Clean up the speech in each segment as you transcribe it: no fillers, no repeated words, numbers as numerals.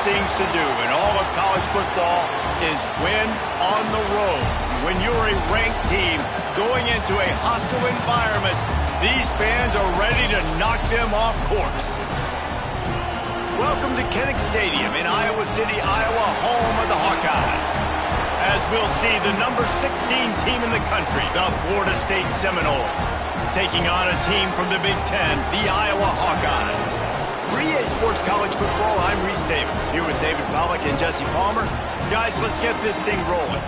things to do in all of college football is win on the road. When you're a ranked team going into a hostile environment, these fans are ready to knock them off course. Welcome to Kinnick Stadium in Iowa City, Iowa, home of the Hawkeyes. As we'll see the number 16 team in the country, the Florida State Seminoles, taking on a team from the Big Ten, the Iowa Hawkeyes. For EA Sports College Football, I'm Reese Davis, here with David Pollack and Jesse Palmer. Guys, let's get this thing rolling.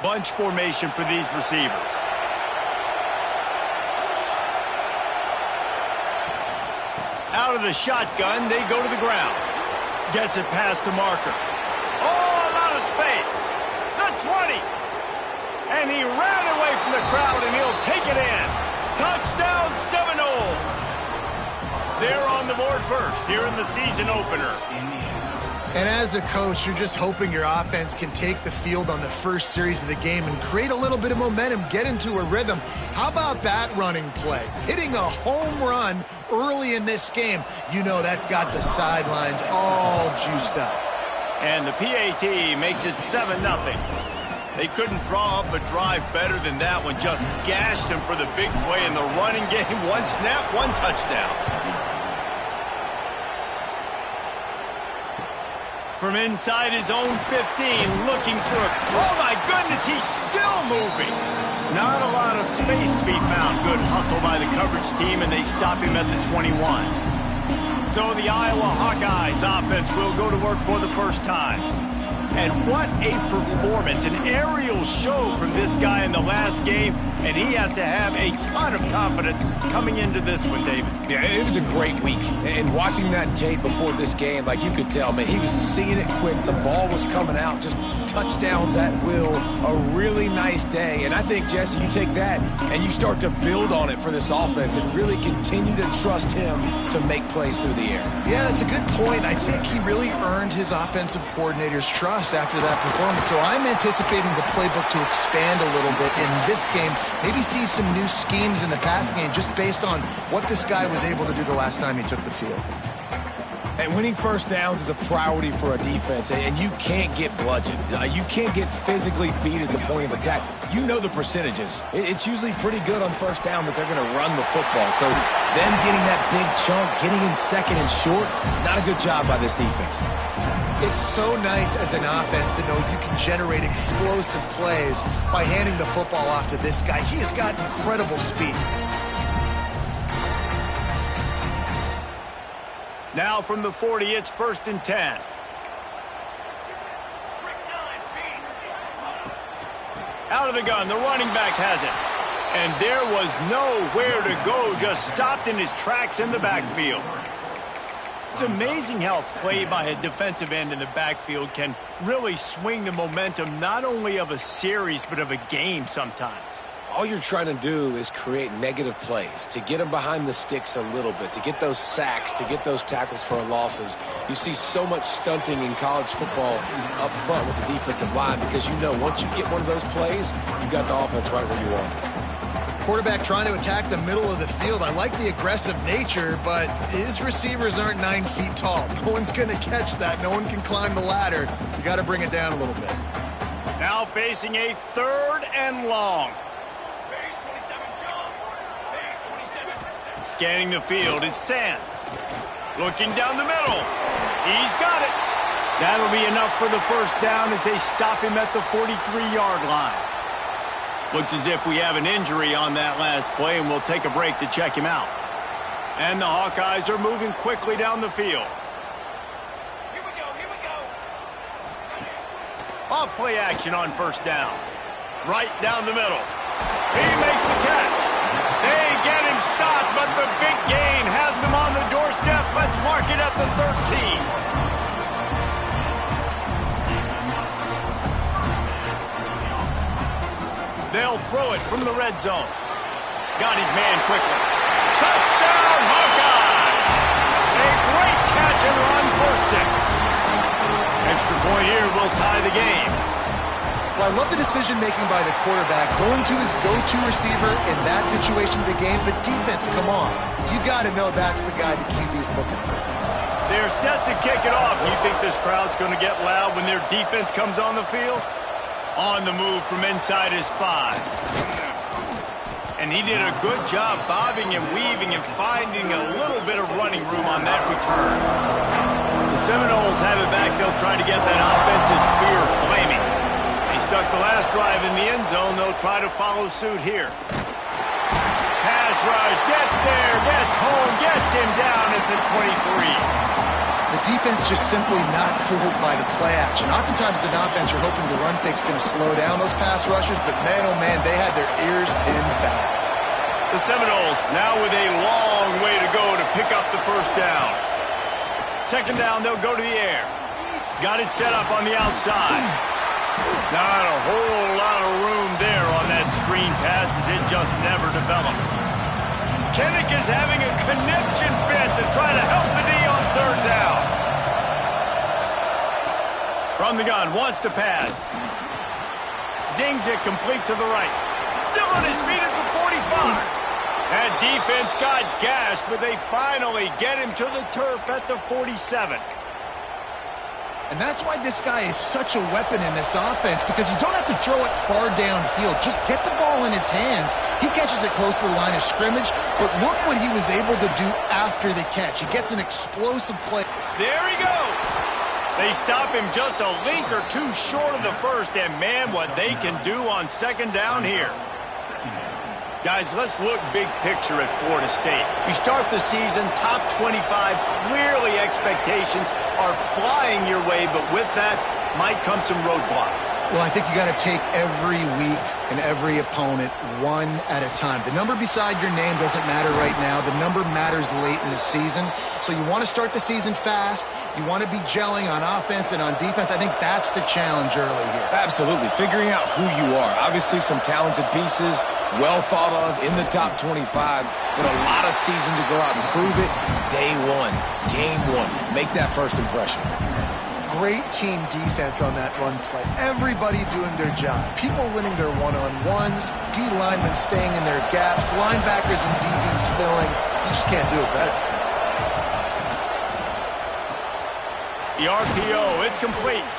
Bunch formation for these receivers. Out of the shotgun, they go to the ground. Gets it past the marker. Oh, a lot of space. The 20. And he ran away from the crowd, and he'll take it in. Touchdown, Seminoles. They're on the board first here in the season opener. And as a coach, you're just hoping your offense can take the field on the first series of the game and create a little bit of momentum, get into a rhythm. How about that running play? Hitting a home run early in this game. You know that's got the sidelines all juiced up. And the PAT makes it 7-0. They couldn't draw up a drive better than that one. Just gashed them for the big play in the running game. One snap, one touchdown. From inside his own 15, looking for a... Oh, my goodness, he's still moving. Not a lot of space to be found. Good hustle by the coverage team, and they stop him at the 21. So the Iowa Hawkeyes offense will go to work for the first time. And what a performance, an aerial show from this guy in the last game, and he has to have a ton of confidence coming into this one, David. Yeah, it was a great week. And watching that tape before this game, like you could tell, man, he was seeing it quick. The ball was coming out, just touchdowns at will. A really nice day. And I think, Jesse, you take that and you start to build on it for this offense and really continue to trust him to make plays through the air. Yeah, that's a good point. I think he really earned his offensive coordinator's trust after that performance. So I'm anticipating the playbook to expand a little bit in this game. Maybe see some new schemes in the passing game just based on what this guy was able to do the last time he took the field. And winning first downs is a priority for a defense, and you can't get bludgeoned. You can't get physically beat at the point of attack. You know the percentages. It's usually pretty good on first down that they're going to run the football. So them getting that big chunk, getting in second and short, not a good job by this defense. It's so nice as an offense to know you can generate explosive plays by handing the football off to this guy. He has got incredible speed. Now from the 40, it's 1st and 10. Out of the gun, the running back has it. And there was nowhere to go, just stopped in his tracks in the backfield. It's amazing how a play by a defensive end in the backfield can really swing the momentum not only of a series but of a game sometimes. All you're trying to do is create negative plays, to get them behind the sticks a little bit, to get those sacks, to get those tackles for losses. You see so much stunting in college football up front with the defensive line because you know once you get one of those plays, you got the offense right where you want it. Quarterback trying to attack the middle of the field. I like the aggressive nature, but his receivers aren't 9 feet tall. No one's going to catch that. No one can climb the ladder. You got to bring it down a little bit. Now facing a 3rd and long. Scanning the field, it's Sands. Looking down the middle. He's got it. That'll be enough for the first down as they stop him at the 43-yard line. Looks as if we have an injury on that last play, and we'll take a break to check him out. And the Hawkeyes are moving quickly down the field. Here we go. Off play action on 1st down. Right down the middle. He makes the catch. They get him stopped, but the big gain has them on the doorstep. Let's mark it at the 13. They'll throw it from the red zone. Got his man quickly. Touchdown, Hawkeye! A great catch and run for 6. Extra point here will tie the game. Well, I love the decision-making by the quarterback, going to his go-to receiver in that situation of the game, but defense, come on. You got to know that's the guy the QB's looking for. They're set to kick it off. You think this crowd's going to get loud when their defense comes on the field? On the move from inside his 5. And he did a good job bobbing and weaving and finding a little bit of running room on that return. The Seminoles have it back. They'll try to get that offensive spear flaming. They stuck the last drive in the end zone. They'll try to follow suit here. Pass rush, gets there, gets home, gets him down at the 23. The defense just simply not fooled by the play action. Oftentimes as an offense, you're hoping the run fake's going to slow down those pass rushers, but man, oh man, they had their ears pinned back. The Seminoles now with a long way to go to pick up the first down. Second down, they'll go to the air. Got it set up on the outside. Not a whole lot of room there on that screen pass as it just never developed. Kinnick is having a conniption fit to try to help the D on third down. From the gun, wants to pass. Zings it complete to the right. Still on his feet at the 45. That defense got gashed, but they finally get him to the turf at the 47. And that's why this guy is such a weapon in this offense, because you don't have to throw it far downfield. Just get the ball in his hands. He catches it close to the line of scrimmage, but look what he was able to do after the catch. He gets an explosive play. There he goes. They stop him just a link or two short of the first, and man, what they can do on second down here. Guys, let's look big picture at Florida State. You start the season top 25. Clearly expectations are flying your way, but with that might come some roadblocks. Well, I think you got to take every week and every opponent one at a time. The number beside your name doesn't matter right now. The number matters late in the season. So you want to start the season fast. You want to be gelling on offense and on defense. I think that's the challenge early here. Absolutely. Figuring out who you are. Obviously some talented pieces, well thought of in the top 25, but a lot of season to go out and prove it. Day one, game one. Make that first impression. Great team defense on that run play. Everybody doing their job. People winning their one-on-ones, D linemen staying in their gaps, linebackers and DBs filling. You just can't do it better. The RPO, it's complete.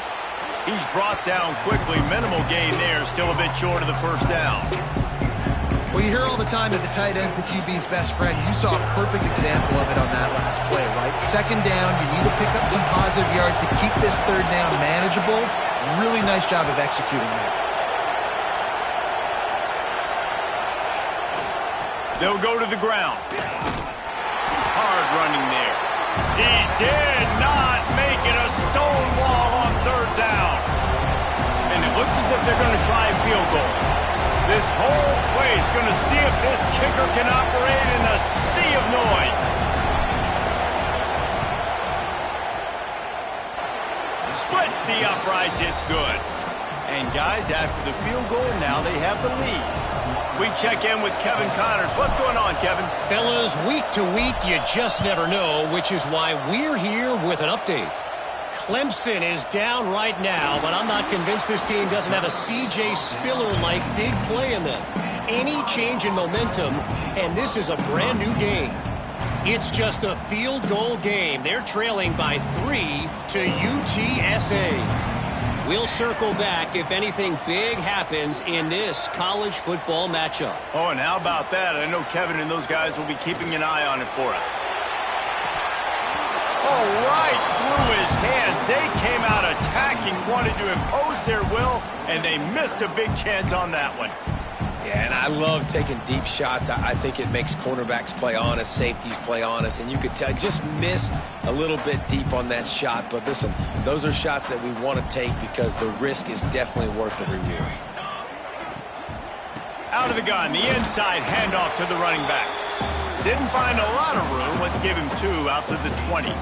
He's brought down quickly. Minimal gain there, still a bit short of the first down. Well, you hear all the time that the tight end's the QB's best friend. You saw a perfect example of it on that last play, right? Second down, you need to pick up some positive yards to keep this third down manageable. Really nice job of executing that. They'll go to the ground. Hard running there. He did not make it a stone wall on third down. And it looks as if they're going to try a field goal. This whole play is going to see if this kicker can operate in a sea of noise. Splits the uprights, it's good. And guys, after the field goal, now they have the lead. We check in with Kevin Connors. What's going on, Kevin? Fellas, week to week, you just never know, which is why we're here with an update. Clemson is down right now, but I'm not convinced this team doesn't have a C.J. Spiller-like big play in them. Any change in momentum, and this is a brand new game. It's just a field goal game. They're trailing by 3 to UTSA. We'll circle back if anything big happens in this college football matchup. Oh, and how about that? I know Kevin and those guys will be keeping an eye on it for us. Oh, right through his hands. They came out attacking, wanted to impose their will, and they missed a big chance on that one. Yeah, and I love taking deep shots. I think it makes cornerbacks play honest, safeties play honest, and you could tell just missed a little bit deep on that shot. But listen, those are shots that we want to take because the risk is definitely worth the reward. Out of the gun, the inside handoff to the running back. Didn't find a lot of room. Let's give him 2 out to the 20.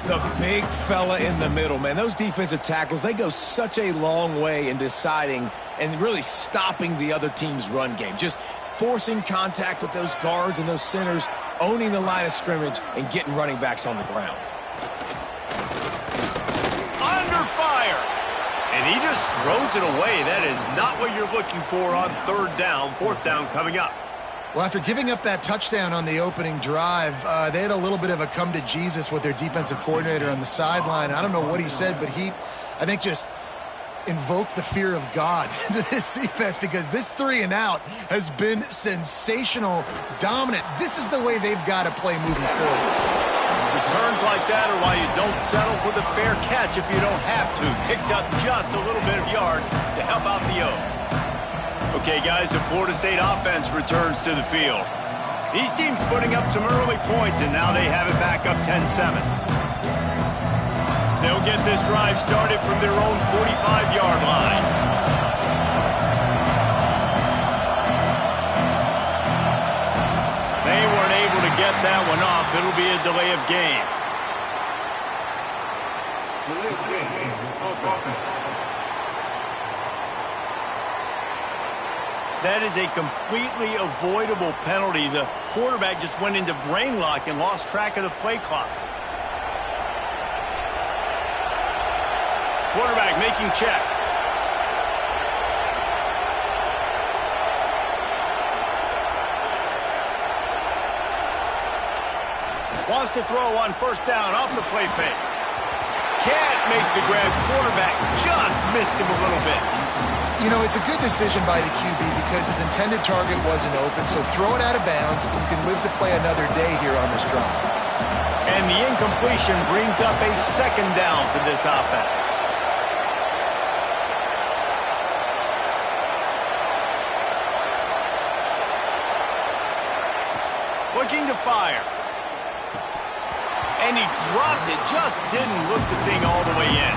The big fella in the middle, man. Those defensive tackles, they go such a long way in deciding and really stopping the other team's run game. Just forcing contact with those guards and those centers, owning the line of scrimmage, and getting running backs on the ground. Under fire. And he just throws it away. That is not what you're looking for on third down. Fourth down coming up. Well, after giving up that touchdown on the opening drive, they had a little bit of a come to Jesus with their defensive coordinator on the sideline. I don't know what he said, but he, I think, just invoked the fear of God into this defense, because this 3-and-out has been sensational, dominant. This is the way they've got to play moving forward. Returns like that are why you don't settle for the fair catch if you don't have to. Picks up just a little bit of yards to help out the O. Okay, guys, the Florida State offense returns to the field. These teams putting up some early points, and now they have it back up 10-7. They'll get this drive started from their own 45-yard line. They weren't able to get that one off. It'll be a delay of game. That is a completely avoidable penalty. The quarterback just went into brain lock and lost track of the play clock. Quarterback making checks. Wants to throw on first down off the play fake. Can't make the grab. Quarterback just missed him a little bit. You know, it's a good decision by the QB because his intended target wasn't open, so throw it out of bounds, and you can live to play another day here on this drive. And the incompletion brings up a second down for this offense. Looking to fire. And he dropped it, just didn't look the thing all the way in.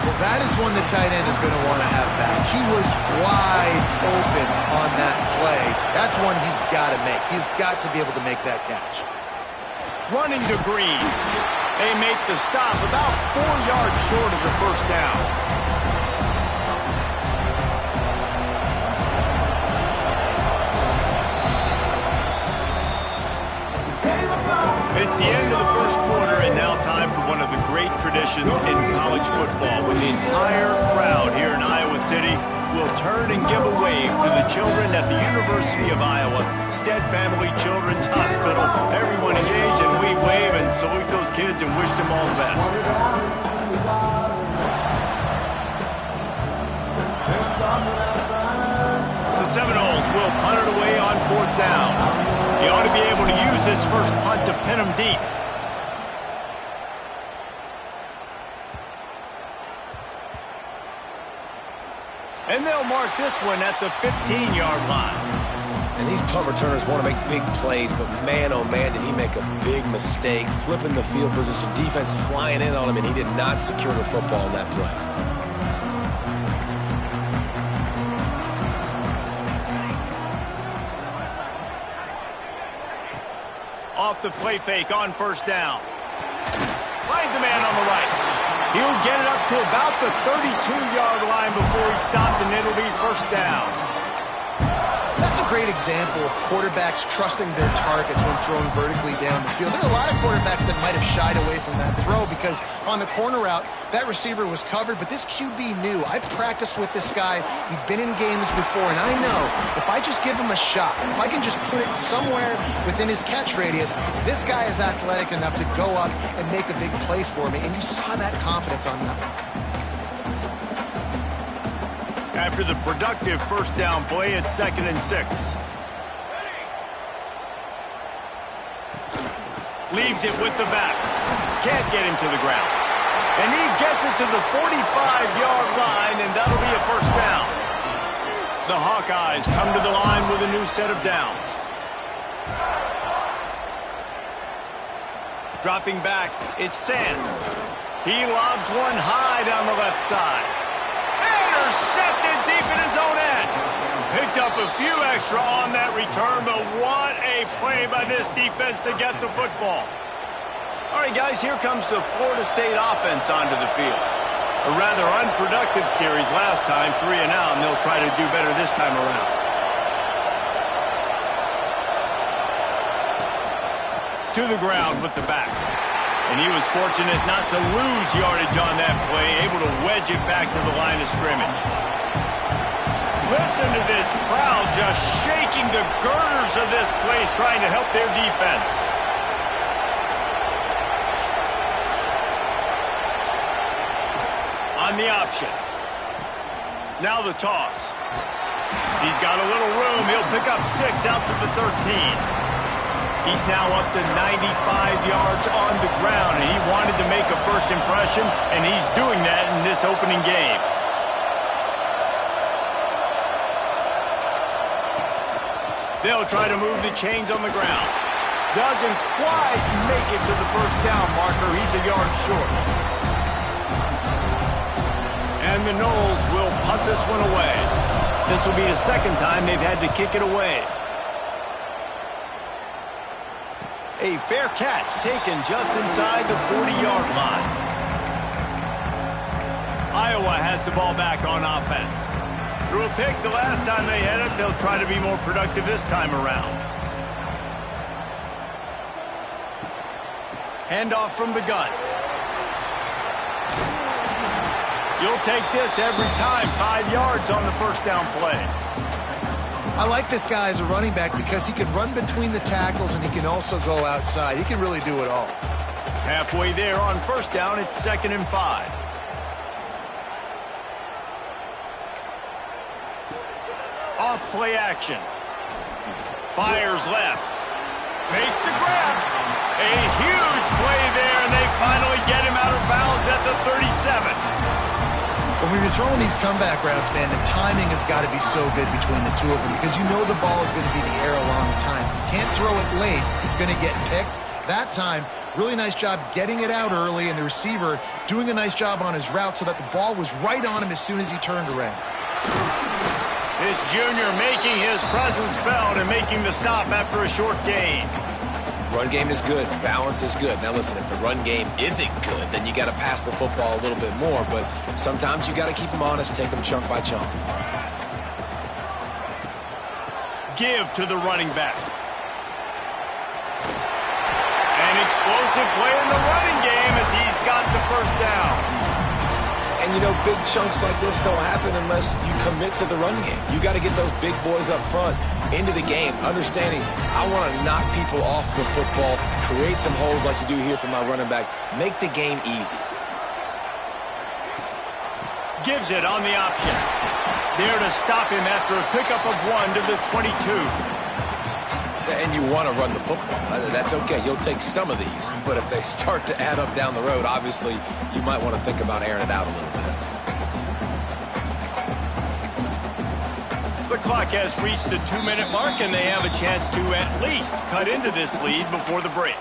Well, that is one the tight end is going to want to have back. He was wide open on that play. That's one he's got to make. He's got to be able to make that catch. Running to Green. They make the stop about 4 yards short of the first down. It's the end of the first quarter, and now time for one of the great traditions in college football, when the entire crowd here in Iowa City will turn and give a wave to the children at the University of Iowa Stead Family Children's Hospital. Everyone engage, and we wave and salute those kids and wish them all the best. The Seminoles will punt it away on fourth down. He ought to be able to use this first punt to pin him deep. And they'll mark this one at the 15-yard line. And these punt returners want to make big plays, but man, oh man, did he make a big mistake. Flipping the field position, defense flying in on him, and he did not secure the football on that play. Off the play fake on first down. Finds a man on the right. He'll get it up to about the 32-yard line before he stopped, and it'll be first down. That's a great example of quarterbacks trusting their targets when throwing vertically down the field. There are a lot of quarterbacks that might have shied away from that throw because on the corner route, that receiver was covered, but this QB knew. I've practiced with this guy. We've been in games before, and I know if I just give him a shot, if I can just put it somewhere within his catch radius, this guy is athletic enough to go up and make a big play for me, and you saw that confidence on that. After the productive first down play, it's 2nd and 6. Leaves it with the back. Can't get him to the ground. And he gets it to the 45-yard line, and that'll be a first down. The Hawkeyes come to the line with a new set of downs. Dropping back, it's Sands. He lobs one high down the left side. Intercepted deep in his own end. Picked up a few extra on that return, but what a play by this defense to get the football. All right, guys, here comes the Florida State offense onto the field. A rather unproductive series last time, 3 and out, and they'll try to do better this time around. To the ground with the back. And he was fortunate not to lose yardage on that play, able to wedge it back to the line of scrimmage. Listen to this crowd just shaking the girders of this place, trying to help their defense. On the option. Now the toss. He's got a little room. He'll pick up 6 out to the 13. He's now up to 95 yards on the ground, and he wanted to make a first impression, and he's doing that in this opening game. They'll try to move the chains on the ground. Doesn't quite make it to the first down marker. He's a yard short. And the Noles will punt this one away. This will be the second time they've had to kick it away. A fair catch taken just inside the 40-yard line. Iowa has the ball back on offense. Threw a pick the last time they had it. They'll try to be more productive this time around. Handoff from the gun. You'll take this every time. 5 yards on the first down play. I like this guy as a running back because he can run between the tackles and he can also go outside. He can really do it all. Halfway there on first down, it's 2nd and 5. Off play action. Fires left. Makes the grab. A huge play there, and they finally get him out of bounds at the 37. When you're throwing these comeback routes, man, the timing has got to be so good between the two of them because you know the ball is going to be in the air a long time. You can't throw it late. It's going to get picked. That time, really nice job getting it out early, and the receiver doing a nice job on his route so that the ball was right on him as soon as he turned around. This junior making his presence felt and making the stop after a short gain. Run game is good. Balance is good. Now, listen, if the run game isn't good, then you got to pass the football a little bit more. But sometimes you got to keep them honest, take them chunk by chunk. Give to the running back. An explosive play in the running game as he's got the first down. And, you know, big chunks like this don't happen unless you commit to the run game. You got to get those big boys up front into the game, understanding I want to knock people off the football, create some holes like you do here for my running back, make the game easy. Gives it on the option. There to stop him after a pickup of 1 to the 22. And you want to run the football. That's okay. You'll take some of these. But if they start to add up down the road, obviously, you might want to think about airing it out a little bit. The clock has reached the 2-minute mark, and they have a chance to at least cut into this lead before the break.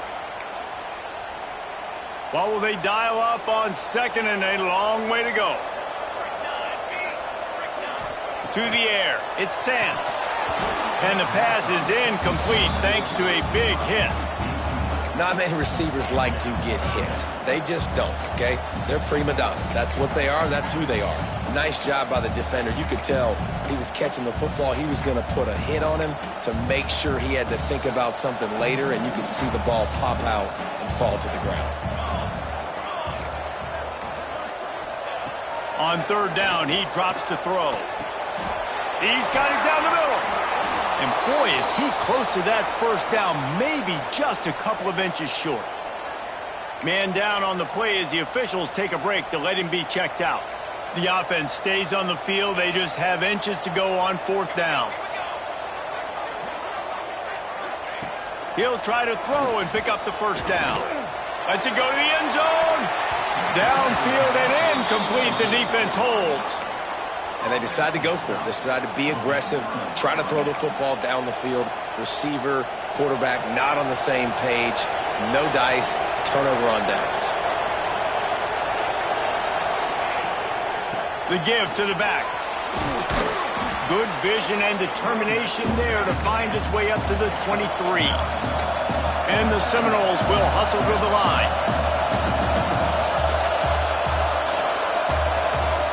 What will they dial up on second and a long way to go? To the air. It's Sands. And the pass is incomplete thanks to a big hit. Not many receivers like to get hit. They just don't, okay? They're prima donnas. That's what they are. That's who they are. Nice job by the defender. You could tell he was catching the football. He was going to put a hit on him to make sure he had to think about something later, and you could see the ball pop out and fall to the ground. On third down, he drops to throw. He's got it down the middle. And boy, is he close to that first down, maybe just a couple of inches short. Man down on the play as the officials take a break to let him be checked out. The offense stays on the field. They just have inches to go on fourth down. He'll try to throw and pick up the first down. Lets it go to the end zone. Downfield and incomplete. The defense holds. And they decide to go for it. They decide to be aggressive, try to throw the football down the field. Receiver, quarterback, not on the same page. No dice, turnover on downs. The give to the back. Good vision and determination there to find his way up to the 23. And the Seminoles will hustle to the line.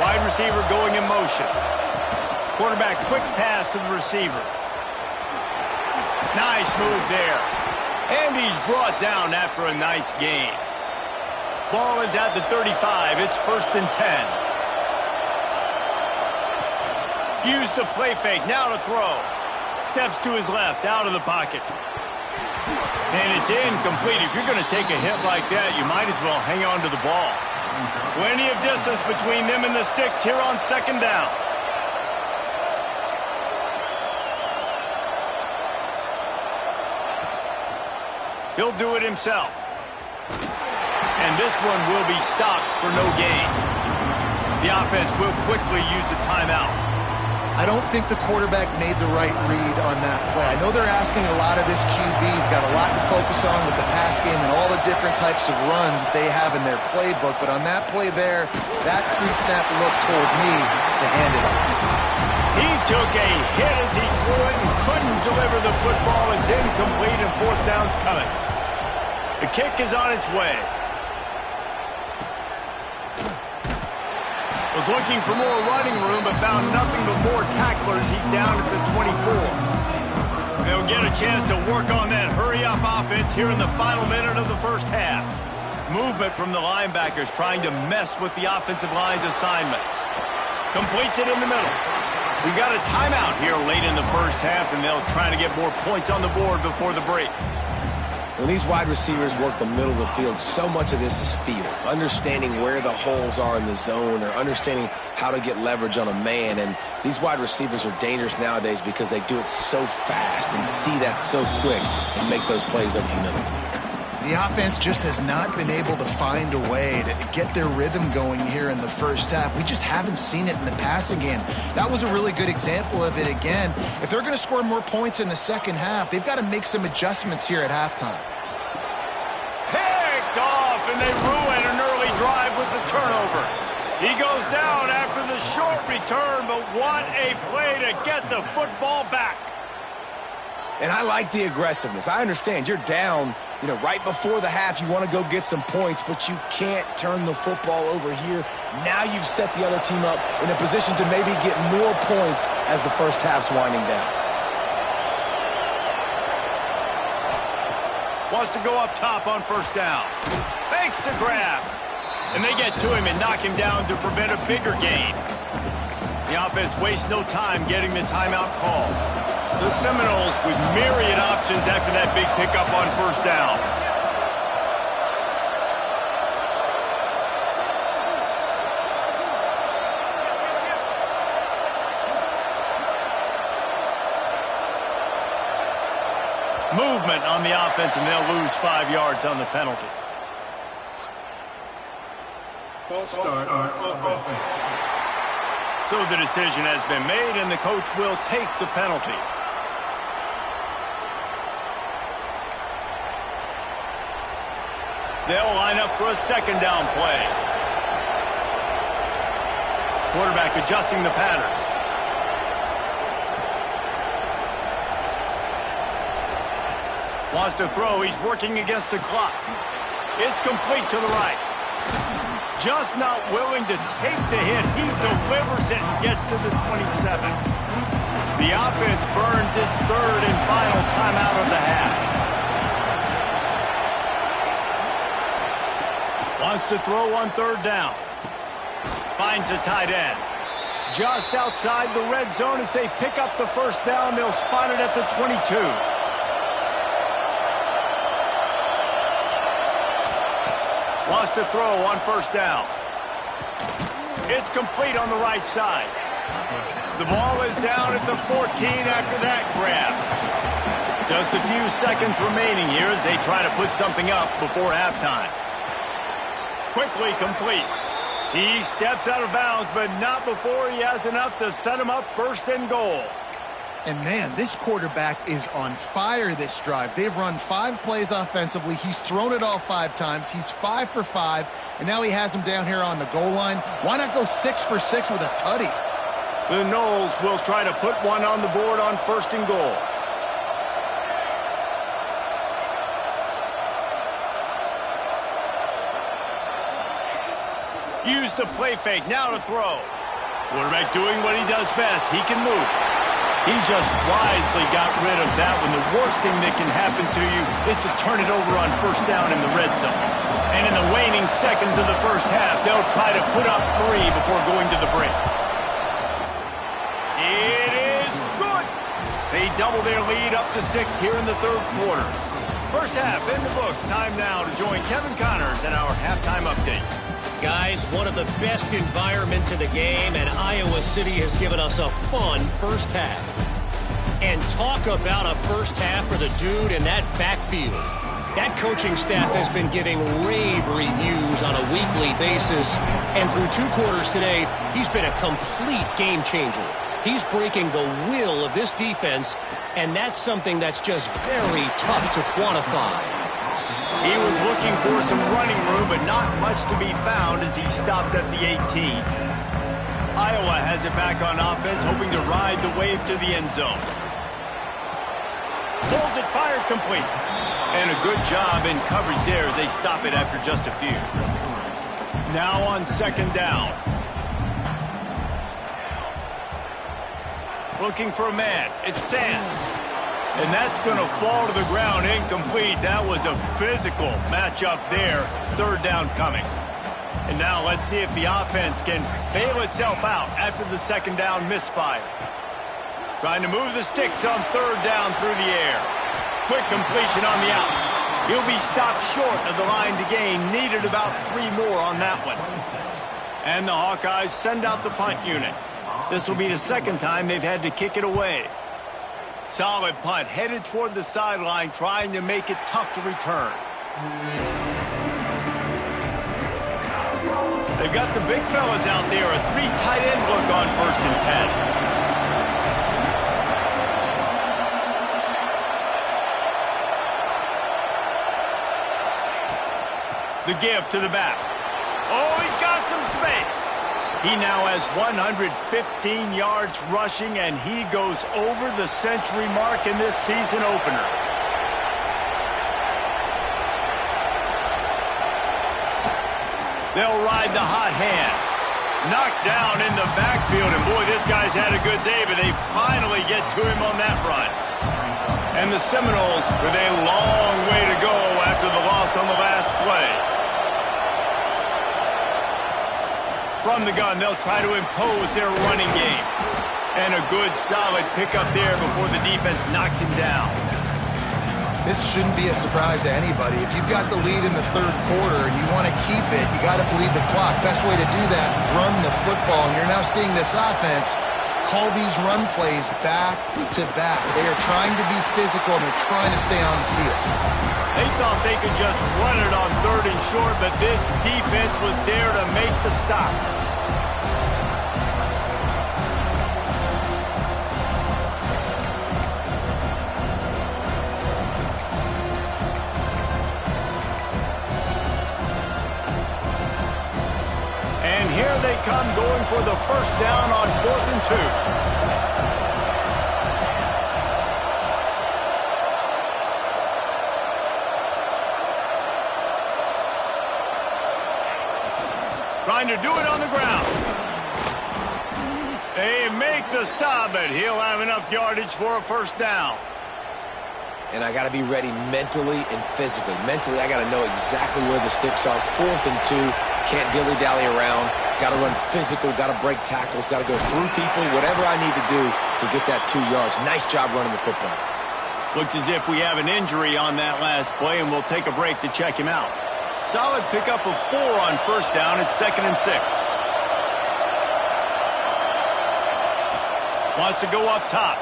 Wide receiver going in motion. Quarterback quick pass to the receiver. Nice move there. And he's brought down after a nice gain. Ball is at the 35. It's 1st and 10. Use the play fake. Now to throw. Steps to his left, out of the pocket. And it's incomplete. If you're going to take a hit like that, you might as well hang on to the ball. Plenty of distance between them and the sticks here on 2nd down. He'll do it himself. And this one will be stopped for no gain. The offense will quickly use a timeout. I don't think the quarterback made the right read on that play. I know they're asking a lot of this QB. He's got a lot to focus on with the pass game and all the different types of runs that they have in their playbook. But on that play there, that pre-snap look told me to hand it off. He took a hit as he threw it and couldn't deliver the football. It's incomplete and 4th down's coming. The kick is on its way. Was looking for more running room, but found nothing but more tacklers. He's down at the 24. They'll get a chance to work on that hurry-up offense here in the final minute of the 1st half. Movement from the linebackers trying to mess with the offensive line's assignments. Completes it in the middle. We got a timeout here late in the 1st half, and they'll try to get more points on the board before the break. When these wide receivers work the middle of the field, so much of this is feel. Understanding where the holes are in the zone or understanding how to get leverage on a man. And these wide receivers are dangerous nowadays because they do it so fast and see that so quick and make those plays over the middle. The offense just has not been able to find a way to get their rhythm going here in the 1st half. We just haven't seen it in the passing game. That was a really good example of it again. If they're going to score more points in the 2nd half, they've got to make some adjustments here at halftime. Picked off, and they ruin an early drive with the turnover. He goes down after the short return, but what a play to get the football back. And I like the aggressiveness. I understand you're down, right before the half. You want to go get some points, but you can't turn the football over here. Now you've set the other team up in a position to maybe get more points as the 1st half's winding down. Wants to go up top on 1st down. Fakes to grab. And they get to him and knock him down to prevent a bigger gain. The offense wastes no time getting the timeout call. The Seminoles with myriad options after that big pickup on 1st down. Movement on the offense, and they'll lose 5 yards on the penalty. False start on offense. So the decision has been made, and the coach will take the penalty. They'll line up for a 2nd down play. Quarterback adjusting the pattern. Wants to throw. He's working against the clock. It's complete to the right. Just not willing to take the hit. He delivers it and gets to the 27. The offense burns its 3rd and final timeout of the half. Wants to throw on 3rd down. Finds the tight end. Just outside the red zone as they pick up the 1st down. They'll spot it at the 22. Wants to throw on 1st down. It's complete on the right side. The ball is down at the 14 after that grab. Just a few seconds remaining here as they try to put something up before halftime. Quickly complete. He steps out of bounds, but not before he has enough to set him up 1st and goal. And man, this quarterback is on fire this drive. They've run 5 plays offensively. He's thrown it all 5 times. He's 5 for 5, and now he has him down here on the goal line. Why not go 6 for 6 with a tutty? The Noles will try to put one on the board on 1st and goal. the play fake. Now to throw. Quarterback doing what he does best. He can move. He just wisely got rid of that when the worst thing that can happen to you is to turn it over on first down in the red zone. And in the waning seconds of the first half, they'll try to put up 3 before going to the break. It is good. They double their lead up to 6 here in the third quarter. First half in the books. Time now to join Kevin Connors in our halftime update. Guys, one of the best environments in the game, and Iowa City has given us a fun first half. And talk about a first half for the dude in that backfield. That coaching staff has been giving rave reviews on a weekly basis, and through 2 quarters today, he's been a complete game changer. He's breaking the will of this defense, and that's something that's just very tough to quantify. He was looking for some running room, but not much to be found as he stopped at the 18. Iowa has it back on offense, hoping to ride the wave to the end zone. Pulls it, fired complete. And a good job in coverage there as they stop it after just a few. Now on second down. Looking for a man. It's Sands. And that's going to fall to the ground incomplete. That was a physical matchup there. Third down coming. And now let's see if the offense can bail itself out after the second down misfire. Trying to move the sticks on third down through the air. Quick completion on the out. He'll be stopped short of the line to gain. Needed about 3 more on that one. And the Hawkeyes send out the punt unit. This will be the second time they've had to kick it away. Solid punt, headed toward the sideline, trying to make it tough to return. They've got the big fellas out there, a 3 tight end look on 1st and 10. The give to the back. Oh, he's got some space. He now has 115 yards rushing, and he goes over the century mark in this season opener. They'll ride the hot hand. Knocked down in the backfield, and boy, this guy's had a good day, but they finally get to him on that run. And the Seminoles with a long way to go after the loss on the last play. From the gun, they'll try to impose their running game. And a good, solid pickup there before the defense knocks him down. This shouldn't be a surprise to anybody. If you've got the lead in the third quarter and you want to keep it, you got to bleed the clock. Best way to do that, run the football. And you're now seeing this offense call these run plays back to back. They are trying to be physical, and they're trying to stay on the field. They thought they could just run it on 3rd and short, but this defense was there to make the stop. And here they come going for the first down on 4th and 2. Trying to do it on the ground. They make the stop, but he'll have enough yardage for a first down. And I got to be ready mentally and physically. Mentally, I got to know exactly where the sticks are. 4th and 2. Can't dilly-dally around. Got to run physical. Got to break tackles. Got to go through people. Whatever I need to do to get that 2 yards. Nice job running the football. Looks as if we have an injury on that last play, and we'll take a break to check him out. Solid pickup of 4 on first down. It's 2nd and 6. Wants to go up top.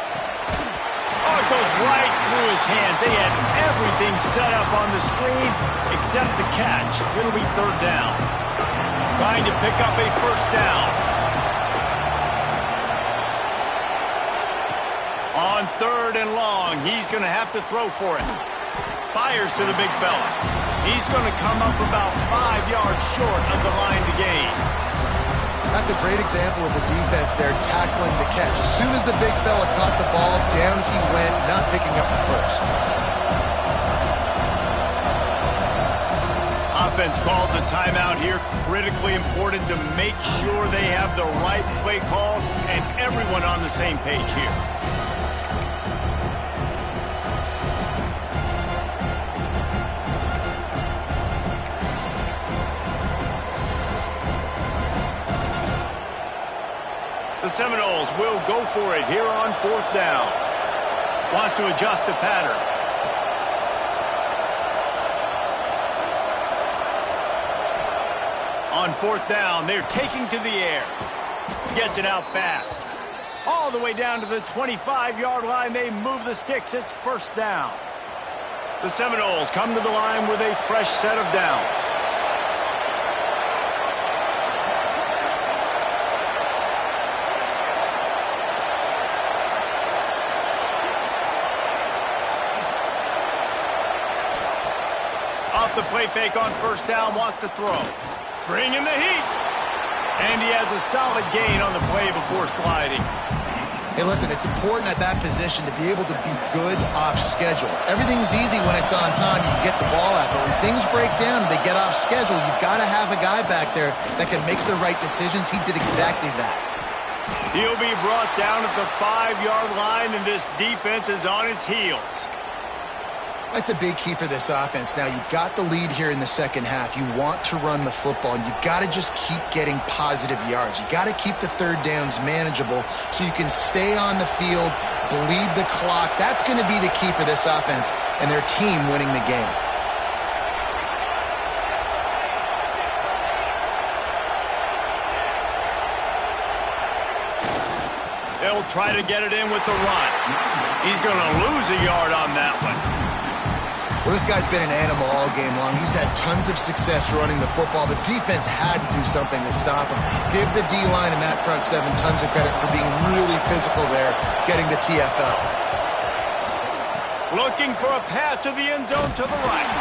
Oh, it goes right through his hands. They had everything set up on the screen except the catch. It'll be 3rd down. Trying to pick up a first down. On 3rd and long, he's going to have to throw for it. Fires to the big fella. He's going to come up about 5 yards short of the line to gain. That's a great example of the defense there tackling the catch. As soon as the big fella caught the ball, down he went, not picking up the first. offense calls a timeout here. Critically important to make sure they have the right play call and everyone on the same page here. The Seminoles will go for it here on 4th down. Wants to adjust the pattern. On 4th down, they're taking to the air. Gets it out fast. All the way down to the 25-yard line. They move the sticks. It's 1st down. The Seminoles come to the line with a fresh set of downs. Off the play fake on 1st down, wants to throw. Bring in the heat. And he has a solid gain on the play before sliding. Hey, listen, it's important at that position to be able to be good off schedule. Everything's easy when it's on time. You can get the ball out. But when things break down and they get off schedule, you've got to have a guy back there that can make the right decisions. He did exactly that. He'll be brought down at the 5-yard line, and this defense is on its heels. That's a big key for this offense. Now, you've got the lead here in the second half. You want to run the football, and you've got to just keep getting positive yards. You got to keep the 3rd downs manageable so you can stay on the field, bleed the clock. That's going to be the key for this offense and their team winning the game. They'll try to get it in with the run. He's going to lose a yard on that one. Well, this guy's been an animal all game long. He's had tons of success running the football. The defense had to do something to stop him. Give the D-line and that front 7 tons of credit for being really physical there, getting the TFL. Looking for a path to the end zone to the right.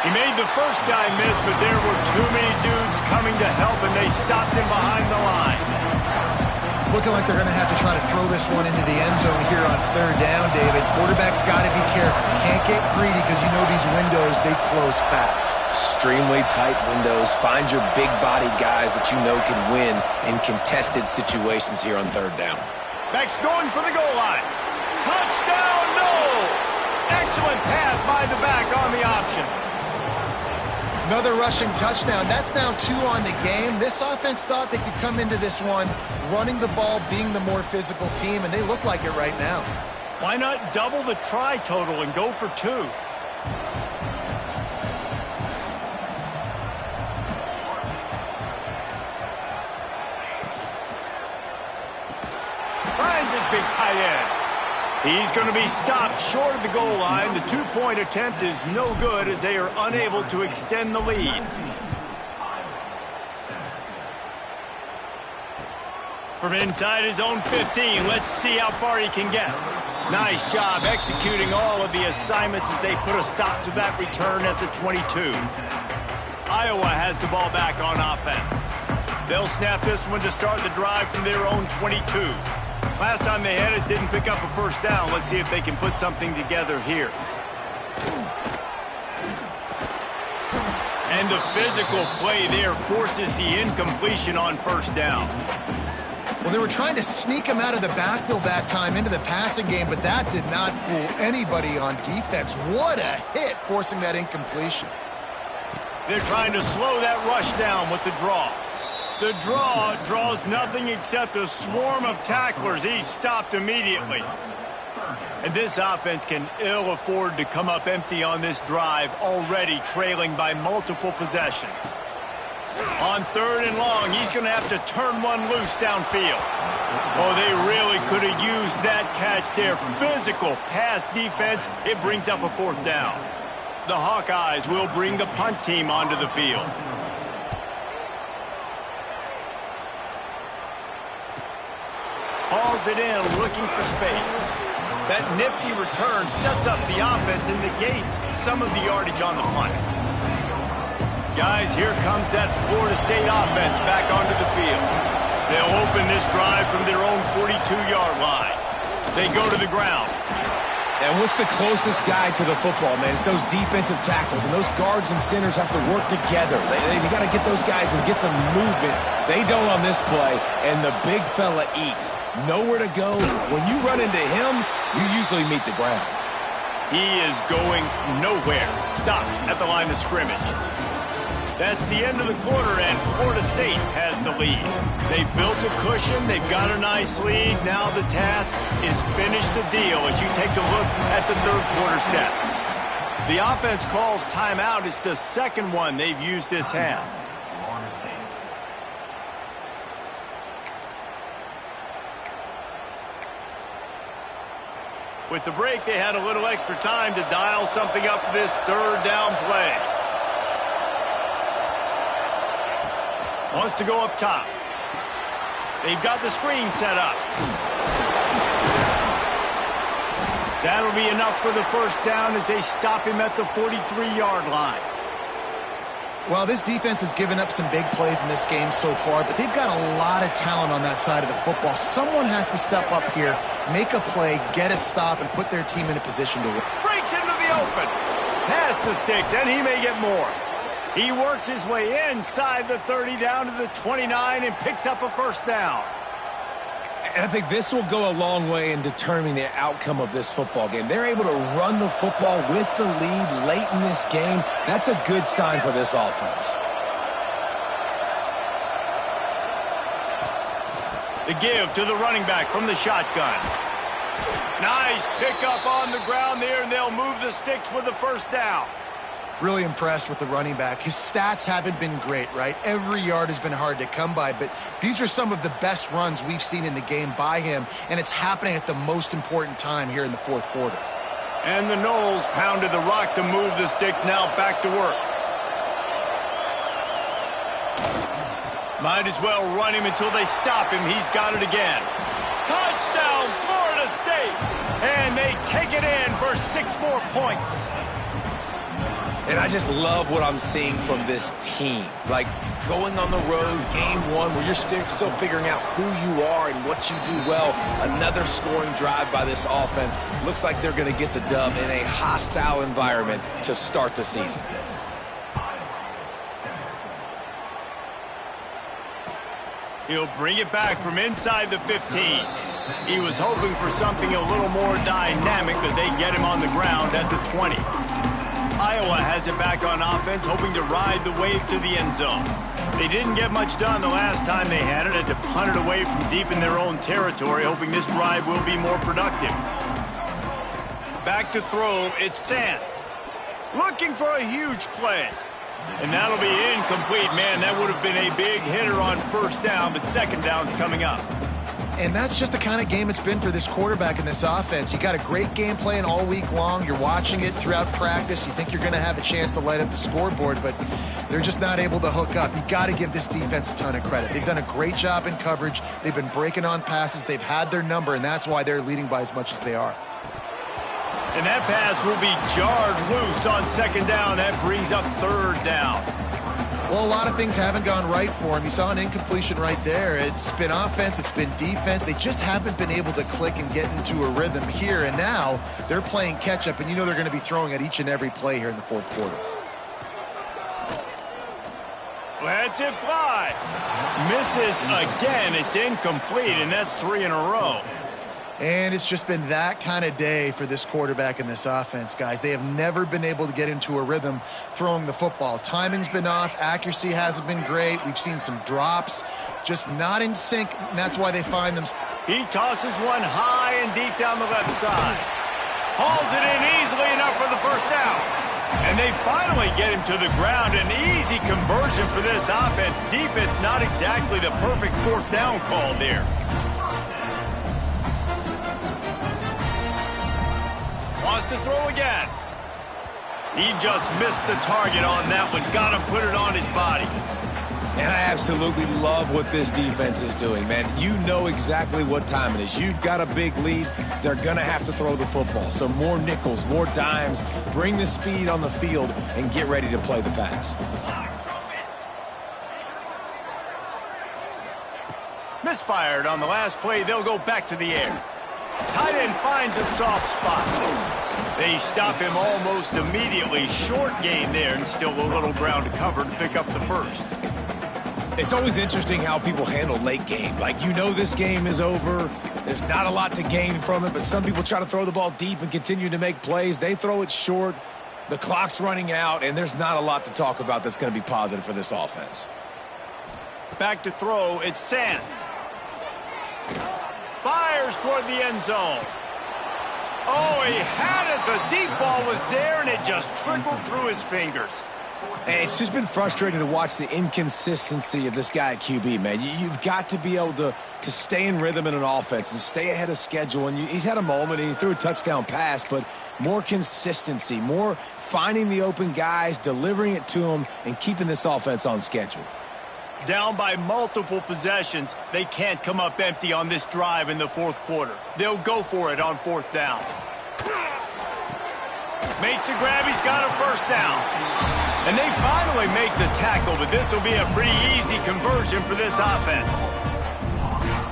He made the first guy miss, but there were too many dudes coming to help, and they stopped him behind the line. It's looking like they're going to have to try to throw this one into the end zone here on 3rd down, David. Quarterback's got to be careful. Can't get greedy because you know these windows, they close fast. Extremely tight windows. Find your big-bodied guys that you know can win in contested situations here on 3rd down. Beck's going for the goal line. Touchdown, Knowles! Excellent pass by the back on the option. Another rushing touchdown. That's now 2 on the game. This offense thought they could come into this one running the ball, being the more physical team, and they look like it right now. Why not double the try total and go for 2? Finds his big tight end. He's going to be stopped short of the goal line. The 2-point attempt is no good as they are unable to extend the lead. From inside his own 15, let's see how far he can get. Nice job executing all of the assignments as they put a stop to that return at the 22. Iowa has the ball back on offense. They'll snap this one to start the drive from their own 22. Last time they had it, didn't pick up a 1st down. Let's see if they can put something together here. And the physical play there forces the incompletion on 1st down. Well, they were trying to sneak him out of the backfield that time into the passing game, but that did not fool anybody on defense. What a hit, forcing that incompletion. They're trying to slow that rush down with the draw. The draw draws nothing except a swarm of tacklers. He's stopped immediately. And this offense can ill afford to come up empty on this drive, already trailing by multiple possessions. On 3rd and long, he's going to have to turn one loose downfield. Oh, they really could have used that catch there. Physical pass defense. It brings up a 4th down. The Hawkeyes will bring the punt team onto the field. Hauls it in, looking for space. That nifty return sets up the offense and negates some of the yardage on the punt. Guys, here comes that Florida State offense back onto the field. They'll open this drive from their own 42-yard line. They go to the ground. And what's the closest guy to the football, man? It's those defensive tackles, and those guards and centers have to work together. They got to get those guys and get some movement. They don't on this play, and the big fella eats. Nowhere to go. When you run into him, you usually meet the ground. He is going nowhere. Stopped at the line of scrimmage. That's the end of the quarter, and Florida State has the lead. They've built a cushion. They've got a nice lead. Now the task is finish the deal as you take a look at the third quarter stats. The offense calls timeout. It's the second one they've used this half. With the break, they had a little extra time to dial something up for this third down play. Wants to go up top. They've got the screen set up. That'll be enough for the first down as they stop him at the 43-yard line. Well, this defense has given up some big plays in this game so far, but they've got a lot of talent on that side of the football. Someone has to step up here, make a play, get a stop, and put their team in a position to win. Breaks into the open. Past the sticks, and he may get more. He works his way inside the 30 down to the 29 and picks up a first down. And I think this will go a long way in determining the outcome of this football game. They're able to run the football with the lead late in this game. That's a good sign for this offense. The give to the running back from the shotgun. Nice pickup on the ground there, and they'll move the sticks with the first down. Really impressed with the running back. His stats haven't been great, right? Every yard has been hard to come by, but these are some of the best runs we've seen in the game by him, and it's happening at the most important time here in the fourth quarter. And the Knowles pounded the rock to move the sticks, now back to work. Might as well run him until they stop him. He's got it again. Touchdown, Florida State! And they take it in for 6 more points. And I just love what I'm seeing from this team. Like, going on the road, game one, where you're still figuring out who you are and what you do well. Another scoring drive by this offense. Looks like they're going to get the dub in a hostile environment to start the season. He'll bring it back from inside the 15. He was hoping for something a little more dynamic, but they get him on the ground at the 20. Iowa has it back on offense, hoping to ride the wave to the end zone. They didn't get much done the last time they had it, had to punt it away from deep in their own territory, hoping this drive will be more productive. Back to throw, it's Sands. Looking for a huge play. And that'll be incomplete. Man, that would have been a big hitter on first down, but second down's coming up. And that's just the kind of game it's been for this quarterback in this offense. You got a great game plan all week long. You're watching it throughout practice. You think you're going to have a chance to light up the scoreboard, but they're just not able to hook up. You got to give this defense a ton of credit. They've done a great job in coverage. They've been breaking on passes. They've had their number, and that's why they're leading by as much as they are. And that pass will be jarred loose on second down. That brings up third down. Well, a lot of things haven't gone right for him. You saw an incompletion right there. It's been offense, it's been defense. They just haven't been able to click and get into a rhythm here. And now they're playing catch-up, and you know they're going to be throwing at each and every play here in the fourth quarter. Lets it fly. Misses again. It's incomplete, and that's 3 in a row. And it's just been that kind of day for this quarterback and this offense, guys. They have never been able to get into a rhythm throwing the football. Timing's been off. Accuracy hasn't been great. We've seen some drops, just not in sync, and that's why they find them. He tosses one high and deep down the left side. Hauls it in easily enough for the first down. And they finally get him to the ground. An easy conversion for this offense. Defense not exactly the perfect fourth down call there. Wants to throw again. He just missed the target on that one. Got to put it on his body. And I absolutely love what this defense is doing, man. You know exactly what time it is. You've got a big lead. They're going to have to throw the football. So more nickels, more dimes. Bring the speed on the field and get ready to play the pass. Misfired on the last play. They'll go back to the air. Tight end and finds a soft spot. They stop him almost immediately. Short gain there, and still a little ground to cover to pick up the first. It's always interesting how people handle late game. Like, you know this game is over. There's not a lot to gain from it, but some people try to throw the ball deep and continue to make plays. They throw it short. The clock's running out, and there's not a lot to talk about that's going to be positive for this offense. Back to throw, it's Sands. Fires toward the end zone. Oh, he had it. The deep ball was there, and it just trickled through his fingers. And it's just been frustrating to watch the inconsistency of this guy at QB, man. You've got to be able to stay in rhythm in an offense and stay ahead of schedule. And he's had a moment, and he threw a touchdown pass, but more consistency, more finding the open guys, delivering it to them, and keeping this offense on schedule. Down by multiple possessions, they can't come up empty on this drive in the fourth quarter. They'll go for it on fourth down. Makes the grab, he's got a first down. And they finally make the tackle, but this will be a pretty easy conversion for this offense.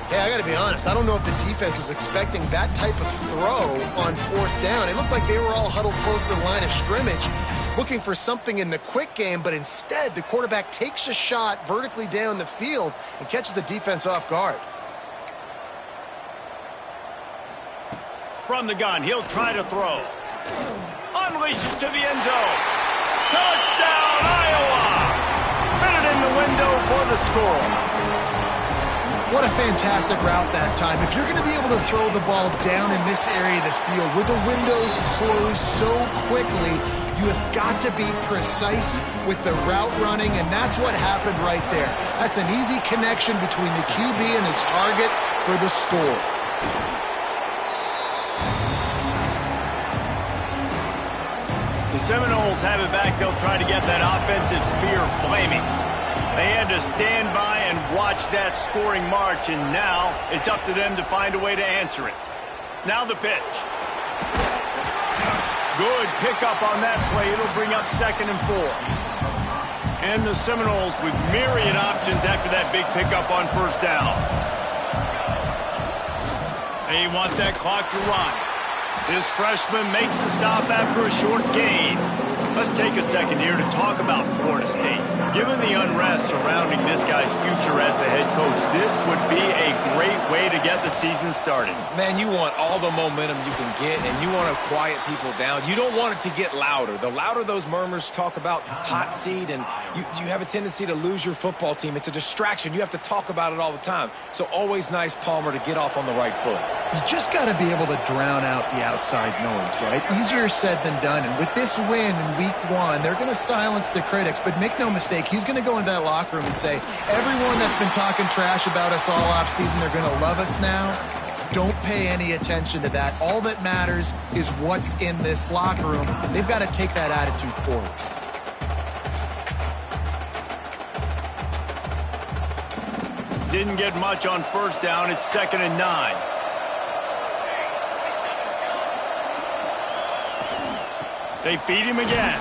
Hey, I got to be honest. I don't know if the defense was expecting that type of throw on fourth down. It looked like they were all huddled close to the line of scrimmage, looking for something in the quick game, but instead the quarterback takes a shot vertically down the field and catches the defense off guard. From the gun, he'll try to throw. Unleashes to the end zone. Touchdown, Iowa! Fitted in the window for the score. What a fantastic route that time. If you're going to be able to throw the ball down in this area of the field where the windows close so quickly, you have got to be precise with the route running, and that's what happened right there. That's an easy connection between the QB and his target for the score. The Seminoles have it back. They'll try to get that offensive spear flaming. They had to stand by and watch that scoring march, and now it's up to them to find a way to answer it. Now the pitch. Good pickup on that play. It'll bring up 2nd and 4. And the Seminoles with myriad options after that big pickup on first down. They want that clock to run. This freshman makes the stop after a short gain. Let's take a second here to talk about Florida State. Given the unrest surrounding this guy's future as the head coach, this would be a great way to get the season started. Man, you want all the momentum you can get, and you want to quiet people down. You don't want it to get louder. The louder those murmurs talk about hot seat, and you have a tendency to lose your football team. It's a distraction. You have to talk about it all the time. So always nice, Palmer, to get off on the right foot. You just got to be able to drown out the outside noise, right? Easier said than done. And with this win in week 1, they're going to silence the critics. But make no mistake, he's going to go into that locker room and say, everyone that's been talking trash about us all offseason, they're going to love us now. Don't pay any attention to that. All that matters is what's in this locker room. They've got to take that attitude forward. Didn't get much on first down. It's 2nd and 9. They feed him again.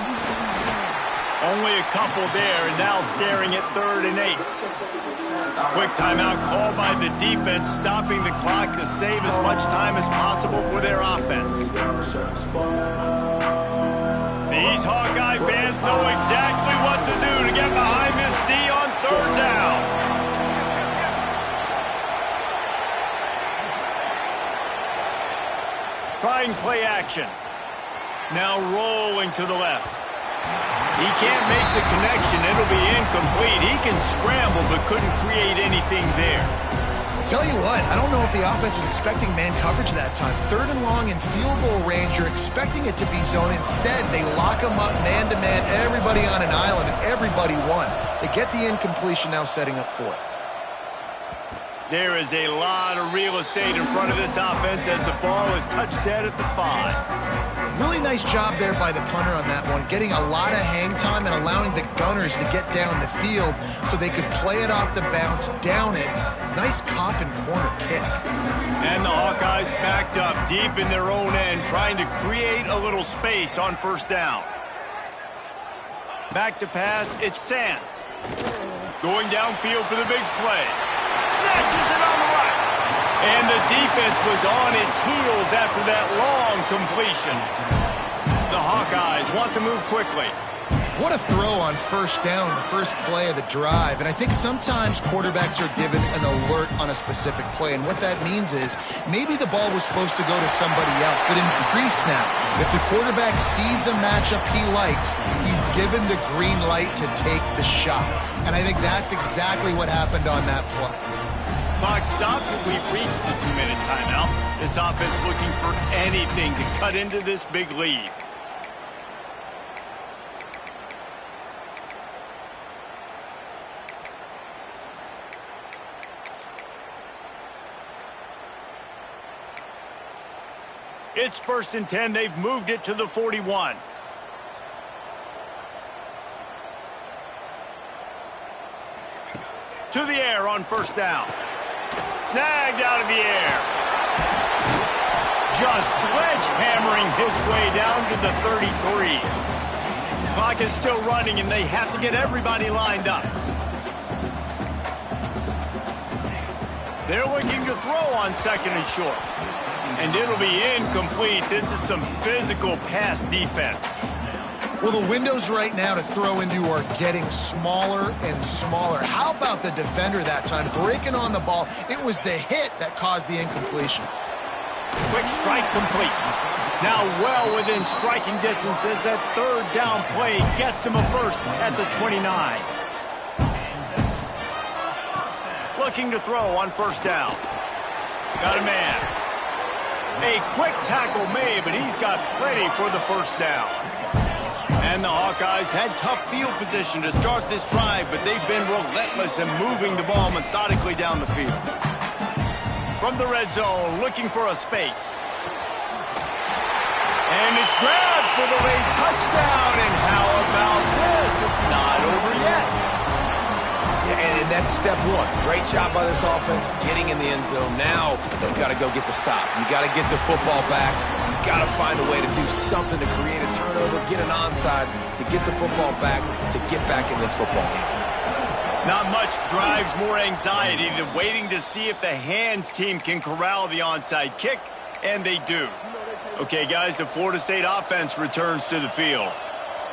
Only a couple there, and now staring at 3rd and 8. Quick timeout called by the defense, stopping the clock to save as much time as possible for their offense. These Hawkeye fans know exactly what to do to get behind this D on 3rd down. Trying play action. Now rolling to the left. He can't make the connection. It'll be incomplete. He can scramble, but couldn't create anything there. Tell you what, I don't know if the offense was expecting man coverage that time. 3rd and long in field goal range, you're expecting it to be zone. Instead, they lock him up man-to-man, everybody on an island, and everybody won. They get the incompletion, now setting up 4th. There is a lot of real estate in front of this offense as the ball is touched dead at the 5. Really nice job there by the punter on that one, getting a lot of hang time and allowing the gunners to get down the field so they could play it off the bounce, down it. Nice coffin corner kick. And the Hawkeyes backed up deep in their own end, trying to create a little space on first down. Back to pass, it's Sands. Going downfield for the big play. Snatches it on the right. And the defense was on its heels after that long completion. The Hawkeyes want to move quickly. What a throw on first down, the first play of the drive. And I think sometimes quarterbacks are given an alert on a specific play. And what that means is maybe the ball was supposed to go to somebody else. But in pre-snap, if the quarterback sees a matchup he likes, he's given the green light to take the shot. And I think that's exactly what happened on that play. Clock stops and we've reached the 2-minute timeout. This offense looking for anything to cut into this big lead. It's 1st and 10. They've moved it to the 41. To the air on first down. Snagged out of the air. Just sledgehammering his way down to the 33. Clock is still running, and they have to get everybody lined up. They're looking to throw on 2nd and short. And it'll be incomplete. This is some physical pass defense. Well, the windows right now to throw into are getting smaller and smaller. How about the defender that time breaking on the ball? It was the hit that caused the incompletion. Quick strike complete. Now well within striking distance as that 3rd down play gets him a first at the 29. Looking to throw on first down. Got a man. A quick tackle made, but he's got plenty for the first down. And the Hawkeyes had tough field position to start this drive, but they've been relentless in moving the ball methodically down the field. From the red zone, looking for a space. And it's grabbed for the late touchdown. And how about this? It's not over yet. Yeah, and that's step one. Great job by this offense getting in the end zone. Now you've got to go get the stop. You got to get the football back. You got to find a way to do something to create a turnover, get an onside, to get the football back, to get back in this football game. Not much drives more anxiety than waiting to see if the hands team can corral the onside kick, and they do. Okay, guys, the Florida State offense returns to the field.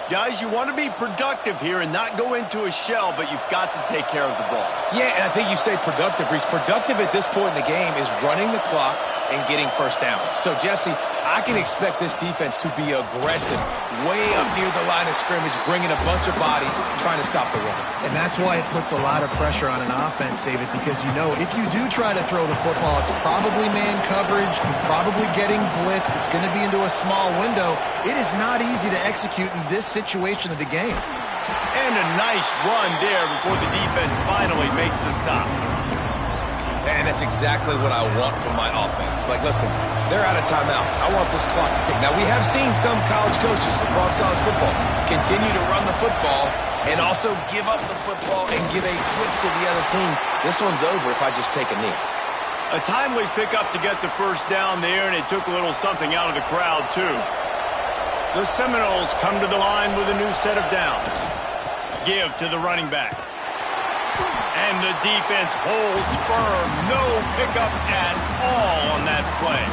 Guys, you want to be productive here and not go into a shell, but you've got to take care of the ball. Yeah, and I think you say productive, Reese. Productive at this point in the game is running the clock and getting first down. So, Jesse, I can expect this defense to be aggressive, way up near the line of scrimmage, bringing a bunch of bodies, trying to stop the run. And that's why it puts a lot of pressure on an offense, David, because you know if you do try to throw the football, it's probably man coverage, you're probably getting blitzed, it's going to be into a small window. It is not easy to execute in this situation of the game. And a nice run there before the defense finally makes the stop. And that's exactly what I want from my offense. Like, listen, they're out of timeouts. I want this clock to tick. Now, we have seen some college coaches across college football continue to run the football and also give up the football and give a gift to the other team. This one's over if I just take a knee. A timely pickup to get the first down there, and it took a little something out of the crowd, too. The Seminoles come to the line with a new set of downs. Give to the running back. And the defense holds firm. No pickup at all on that play.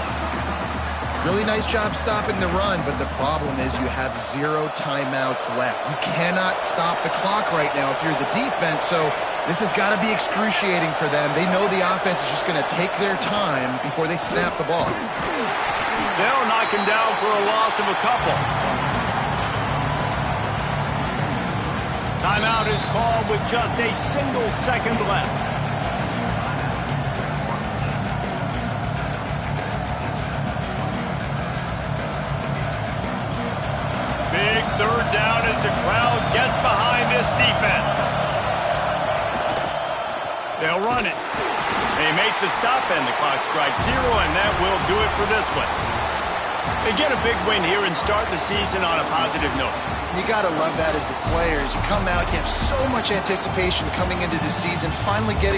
Really nice job stopping the run, but the problem is you have 0 timeouts left. You cannot stop the clock right now if you're the defense, so this has got to be excruciating for them. They know the offense is just going to take their time before they snap the ball. They'll knock him down for a loss of a couple. Timeout is called with just a single second left. Big 3rd down as the crowd gets behind this defense. They'll run it. They make the stop and the clock strikes 0, and that will do it for this one. They get a big win here and start the season on a positive note. You got to love that as the players. You come out, you have so much anticipation coming into the season, finally getting